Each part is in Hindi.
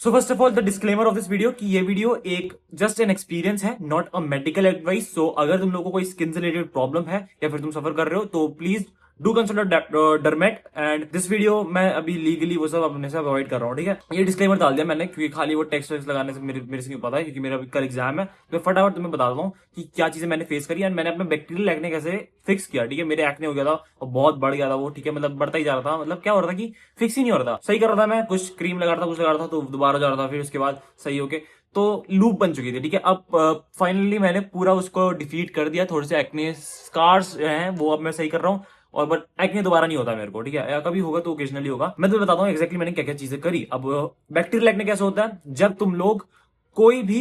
So first of all the disclaimer of this video कि ये वीडियो एक जस्ट एन एक्सपीरियंस है, नॉट अ मेडिकल एडवाइस। सो अगर तुम लोगों को कोई स्किन से रिलेटेड प्रॉब्लम है या फिर तुम सफर कर रहे हो तो please do consult dermat. And this video मैं अभी लीगली वो सब अपने से अवॉइड कर रहा हूँ, ठीक है। ये डिस्क्लेमर डाल दिया मैंने क्योंकि खाली वो टेक्स्ट लगाने से मेरे से नहीं पता है, क्योंकि मेरा कल एग्जाम है। तो फटाफट तुम्हें बता देता हूँ कि क्या चीजें मैंने फेस करी एंड मैंने अपना बैक्टीरियल एक्ने कैसे फिक्स किया, ठीक है। मेरे एक्ने हो गया था और बहुत बढ़ गया था वो, ठीक है। मतलब बढ़ता ही जा रहा था, मतलब क्या हो रहा था कि फिक्स ही नहीं हो रहा था। सही कर रहा था मैं, कुछ क्रीम लगा रहा था, कुछ लगा रहा था तो दोबारा जा रहा था, फिर उसके बाद सही होके तो लूप बन चुकी थी, ठीक है। अब फाइनली मैंने पूरा उसको डिफीट कर दिया। थोड़े से एक्ने स्कार्स हैं वो अब मैं सही कर रहा हूँ, और बट एक्ने दोबारा नहीं होता मेरे को, ठीक है। या कभी होगा तो ओकेजनली होगा। मैं तुम्हें बताता हूँ एक्जैक्टली मैंने क्या क्या चीजें करी। अब बैक्टीरियल एक्ने कैसे होता है, जब तुम लोग कोई भी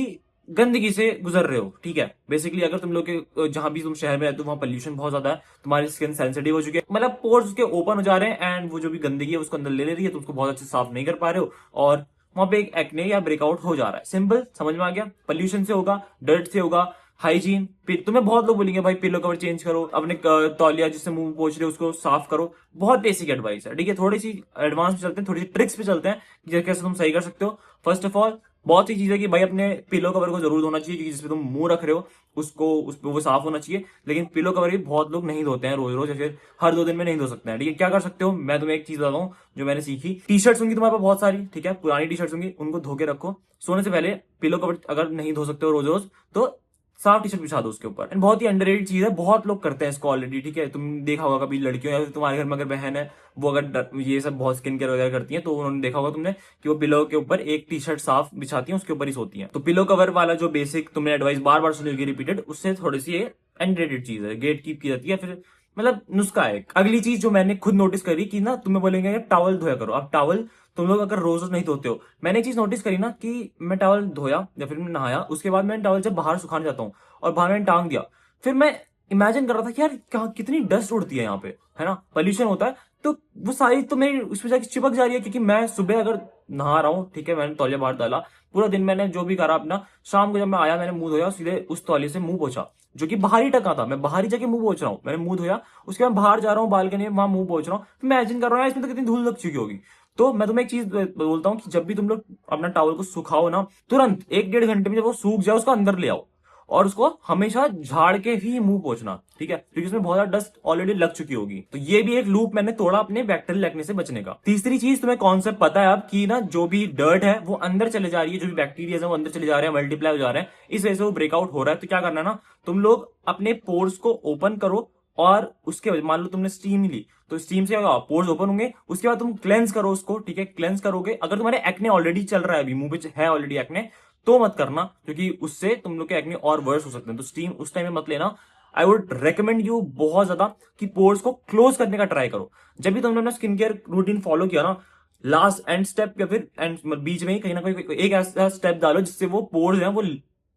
गंदगी से गुजर रहे हो, ठीक है। बेसिकली अगर तुम लोग के जहां भी तुम शहर में रहते हो वहां पोल्यूशन बहुत ज्यादा है, तुम्हारी स्किन सेंसिटिव हो चुकी है, मतलब पोर्स उसके ओपन हो जा रहे हैं एंड वो जो भी गंदगी है उसको अंदर ले रही है, तो उसको बहुत अच्छे साफ नहीं कर पा रहे हो और वहां पे एक एक्ने या ब्रेकआउट हो जा रहा है। सिंपल, समझ में आ गया। पोल्यूशन से होगा, डर्ट से होगा, हाइजीन। तुम्हें बहुत लोग बोलेंगे भाई पिलो कवर चेंज करो, अपने तौलिया जिससे मुंह पोछ रहे हो उसको साफ करो। बहुत बेसिक एडवाइस है, ठीक है। थोड़ी सी एडवांस पे चलते हैं, थोड़ी सी ट्रिक्स पे चलते हैं कैसे तुम सही कर सकते हो। फर्स्ट ऑफ ऑल बहुत सी चीजें कि भाई अपने पिलो कवर को जरूर धोना चाहिए, क्योंकि जिसपे तुम मुंह रख रहे हो उसको उस पे वो साफ होना चाहिए। लेकिन पिलो कवर भी बहुत लोग नहीं धोते हैं रोज रोज, या फिर हर 2 दिन में नहीं धो सकते हैं, ठीक है। क्या कर सकते हो, मैं तुम्हें एक चीज बताता हूँ जो मैंने सीखी। टी शर्ट्स होंगी तुम्हारे पास बहुत सारी, ठीक है, पुरानी टी शर्ट्स होंगी, उनको धो के रखो। सोने से पहले पिलो कवर अगर नहीं धो सकते हो रोज रोज तो साफ टी शर्ट बिछा दो उसके ऊपर। बहुत ही अंडररेटेड चीज है, बहुत लोग करते हैं इसको ऑलरेडी, ठीक है। तुम देखा होगा कभी लड़कियों या फिर तुम्हारे घर में अगर बहन है वो अगर ये सब बहुत स्किन केयर वगैरह करती हैं तो उन्होंने देखा होगा तुमने कि वो पिलो के ऊपर एक टी शर्ट साफ बिछाती हैं, उसके ऊपर ही सोती हैं। तो पिलो कवर वाला जो बेसिक तुमने एडवाइस बार बार सुनी होगी रिपीटेड, उससे थोड़ी सी ये अंडररेटेड चीज है, गेट कीप की जाती है, फिर मतलब नुस्खा है। अगली चीज जो मैंने खुद नोटिस करी कि ना तुम्हें बोलेंगे टॉवल धोया करो। अब टॉवल तुम लोग अगर रोज रोज नहीं धोते हो, मैंने एक चीज नोटिस करी ना कि मैं टॉवल धोया या फिर मैं नहाया, उसके बाद मैं टॉवल जब बाहर सुखाने जाता हूँ और बाहर मैंने टांग दिया, फिर मैं इमेजिन कर रहा था कि यार कहाँ कितनी डस्ट उड़ती है यहाँ पे, है ना, पोल्यूशन होता है। तो वो सारी तो मेरी उसमें जाके चिपक जा रही है, क्योंकि मैं सुबह अगर नहा रहा हूँ, ठीक है, मैंने तौलिया बाहर डाला, पूरा दिन मैंने जो भी करा अपना, शाम को जब मैं आया मैंने मुंह धोया, सीधे उस तौलिए से मुंह पोछा, जो कि बाहर ही टका था। मैं बाहर ही जाके मुंह पोछ रहा हूँ, मैंने मुंह धोया, उसके बाद बाहर जा रहा हूँ बालकनी में, वहां मुंह पोछ रहा हूँ। इमेजिन कर रहा हूँ इसमें तो कितनी धूल लग चुकी होगी। तो मैं तुम्हें एक चीज बोलता हूँ कि जब भी तुम लोग अपना टॉवल को सुखाओ ना, तुरंत 1-1.5 घंटे में जब वो सूख जाए उसको अंदर ले आओ और उसको हमेशा झाड़ के ही मुंह पोंछना, ठीक है, क्योंकि उसमें बहुत ज्यादा डस्ट ऑलरेडी लग चुकी होगी। तो ये भी एक लूप मैंने तोड़ा अपने बैक्टीरियल एक्ने से बचने का। तीसरी चीज तुम्हें कॉन्सेप्ट पता है अब कि ना जो भी डर्ट है वो अंदर चले जा रही है, जो भी बैक्टीरिया है वो अंदर चले जा रहे हैं, मल्टीप्लाई हो जा रहे हैं, इस वजह से वो ब्रेकआउट हो रहा है। तो क्या करना है ना, तुम लोग अपने पोर्स को ओपन करो और उसके बाद मान लो तुमने स्टीम ली तो स्टीम से पोर्स ओपन होंगे, उसके बाद तुम क्लेंस करो उसको, ठीक है। क्लेंस करोगे, अगर तुम्हारे एक्ने ऑलरेडी चल रहा है, अभी मुंह पे है ऑलरेडी एक्ने, तो मत करना, क्योंकि उससे तुम लोग के एक्ने और वर्स हो सकते हैं। तो स्टीम उस टाइम में मत लेना। आई वुड रेकमेंड यू बहुत ज्यादा कि पोर्स को क्लोज करने का ट्राई करो। जब भी तुमने अपना स्किन केयर रूटीन फॉलो किया ना, लास्ट एंड स्टेप या फिर एंड बीच में ही कहीं ना कहीं एक ऐसा स्टेप डालो जिससे वो पोर्स हैं वो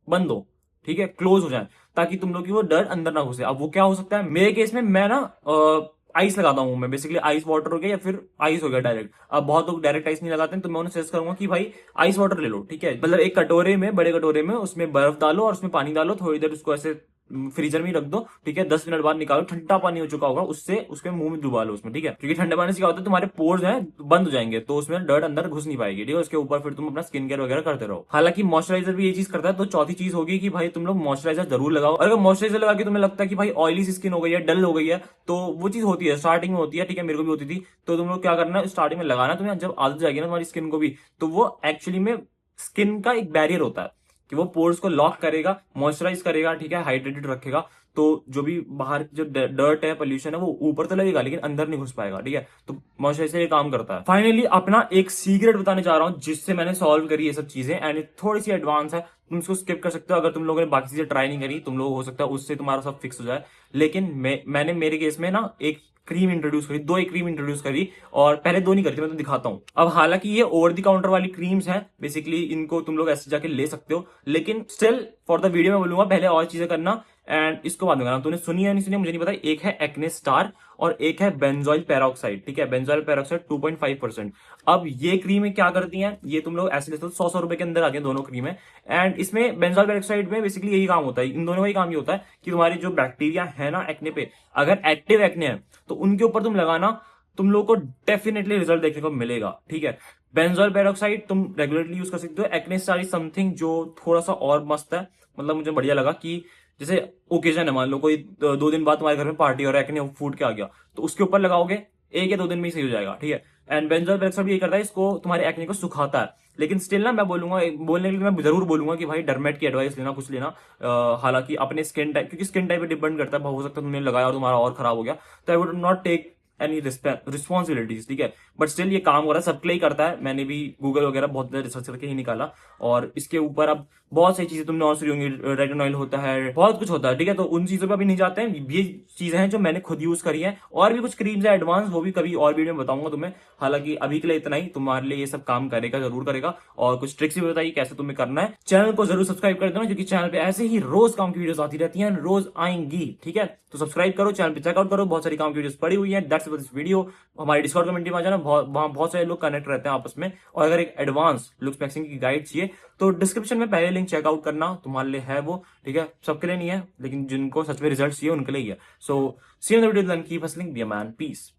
बंद हो, ठीक है, क्लोज हो जाए, ताकि तुम लोग की वो डर्ट अंदर ना घुसे। अब वो क्या हो सकता है, मेरे केस में मैं ना आइस लगाता हूँ, मैं बेसिकली आइस वाटर हो गया या फिर आइस हो गया डायरेक्ट। अब बहुत लोग डायरेक्ट आइस नहीं लगाते हैं, तो मैं उन्हें सजेस्ट करूंगा कि भाई आइस वाटर ले लो, ठीक है। मतलब एक कटोरे में, बड़े कटोरे में, उसमें बर्फ डालो और उसमें पानी डालो, थोड़ी देर उसको ऐसे फ्रीजर में ही रख दो, ठीक है। 10 मिनट बाद निकालो, ठंडा पानी हो चुका होगा, उससे उसके मुंह में डुबा लो उसमें, ठीक है। क्योंकि ठंडे पानी से क्या होता है, तुम्हारे पोर्स हैं बंद हो जाएंगे, तो उसमें डर्ट अंदर घुस नहीं पाएगी, ठीक है। उसके ऊपर फिर तुम अपना स्किन केयर वगैरह करते रहो। हालांकि मॉइस्चराइजर भी ये चीज करता है। तो चौथी चीज होगी कि भाई तुम लोग मॉइस्चराइजर जरूर लगाओ। और अगर मॉइस्चराइजर लगा के तुम्हें लगता है कि भाई ऑयली स्किन हो गई है, डल हो गई है, तो वो चीज होती है, स्टार्टिंग में होती है, ठीक है, मेरे को भी होती थी। तो तुम लोग क्या करना है, स्टार्टिंग में लगाना, तुम्हें जब आदत जाएगी ना तुम्हारी स्किन को भी, तो वो एक्चुअली में स्किन का एक बैरियर होता है कि वो पोर्स को लॉक करेगा, मॉइस्चराइज करेगा, ठीक है, हाइड्रेटेड रखेगा। तो जो भी बाहर की जो डर्ट है, पोल्यूशन है, वो ऊपर तो लगेगा लेकिन अंदर नहीं घुस पाएगा, ठीक है। तो मॉइस्चराइजर ये काम करता है। फाइनली अपना एक सीक्रेट बताने जा रहा हूं जिससे मैंने सॉल्व करी ये सब चीजें, एंड थोड़ी सी एडवांस है, तुम इसको स्किप कर सकते हो अगर तुम लोगों ने बाकी चीजें ट्राई नहीं करी। तुम लोग हो सकता है उससे तुम्हारा सब फिक्स हो जाए, लेकिन मैंने मेरे केस में ना एक क्रीम इंट्रोड्यूस करी, दो एक क्रीम इंट्रोड्यूस करी, और पहले दो नहीं करती, मैं तो दिखाता हूं। अब हालांकि ये ओवर द काउंटर वाली क्रीम्स हैं, बेसिकली इनको तुम लोग ऐसे जाके ले सकते हो, लेकिन स्टिल फॉर द वीडियो मैं बोलूंगा पहले और चीजें करना एंड इसको बाद में करना। तूने सुनी या नहीं सुनी मुझे नहीं पता। एक है एक्ने स्टार और एक है बेंजोइल पेरोक्साइड, ठीक है, बेंजोइल पेरोक्साइड 2.5%। अब ये क्रीमें क्या करती हैं, ये तुम लोग ऐसे ले सकते हो, 100 रुपए के अंदर आती है दोनों क्रीमें। एंड इसमें बेंजोइल पेरोक्साइड में बेसिकली यही काम होता है, इन दोनों का ही काम ये होता है कि तुम्हारी जो बैक्टीरिया है ना एक्ने पे, अगर एक्टिव एक्ने है तो उनके ऊपर तुम लगाना, तुम लोग को डेफिनेटली रिजल्ट देखने को मिलेगा, ठीक है। बेंजोल पेरोक्साइड तुम रेगुलरली यूज कर सकते हो। एक्ने स्टार इज समथिंग जो थोड़ा सा और मस्त है, मतलब मुझे बढ़िया लगा कि जैसे ओकेजन है, मान लो कोई 2 दिन बाद तुम्हारे घर में पार्टी हो रहा है, एक्ने फूट के आ गया, तो उसके ऊपर लगाओगे 1 या 2 दिन में ही सही हो जाएगा, ठीक है। एंड बेंजोल पेरोक्साइड भी ये करता है, इसको तुम्हारे एक्ने को सुखाता है। लेकिन स्टिल ना मैं बोलूंगा, बोलने के लिए मैं जरूर बोलूंगा कि भाई डर्मेट की एडवाइस लेना, कुछ लेना। हालांकि अपने स्किन टाइप, क्योंकि स्किन टाइप पे डिपेंड करता है, हो सकता है तुमने लगाया और तुम्हारा और खराब हो गया, तो I would not take any responsibilities, ठीक है। बट स्टिल ये काम हो रहा है, सबके लिए ही करता है। मैंने भी गूगल वगैरह बहुत रिसर्च करके ही निकाला, और इसके ऊपर अब बहुत सारी चीजें तुमने और सुनी होंगी, रेटिनॉइल होता है, बहुत कुछ होता है, ठीक है। तो उन चीजों पे अभी नहीं जाते हैं, ये चीजें हैं जो मैंने खुद यूज करी हैं। और भी कुछ क्रीम्स है एडवांस, वो भी कभी और वीडियो में बताऊंगा तुम्हें। हालांकि अभी के लिए इतना ही, तुम्हारे लिए ये सब काम करेगा, जरूर करेगा। और कुछ ट्रिक्स भी बताइए कैसे तुम्हें करना है। चैनल को जरूर सब्सक्राइब कर देना, क्योंकि चैनल पे ऐसे ही रोज काम की वीडियोस आती रहती हैं, रोज आएंगी, ठीक है। तो सब्सक्राइब करो, चैनल पे चेकआउट करो, बहुत सारी काम की वीडियोस पड़ी हुई है। That's this video. हमारी डिस्कॉर्ड कम्युनिटी में आ जाना, वहां बहुत सारे लोग कनेक्ट रहते हैं आपस में। और अगर एक एडवांस लुक्स मैक्सिंग की गाइड चाहिए तो डिस्क्रिप्शन में पहले लिंक चेकआउट करना, तुम्हारे लिए है वो, ठीक है। सबके लिए नहीं है, लेकिन जिनको सच में रिजल्ट चाहिए उनके लिए ही है। So see you in the video, keep hustling, be a man, piece.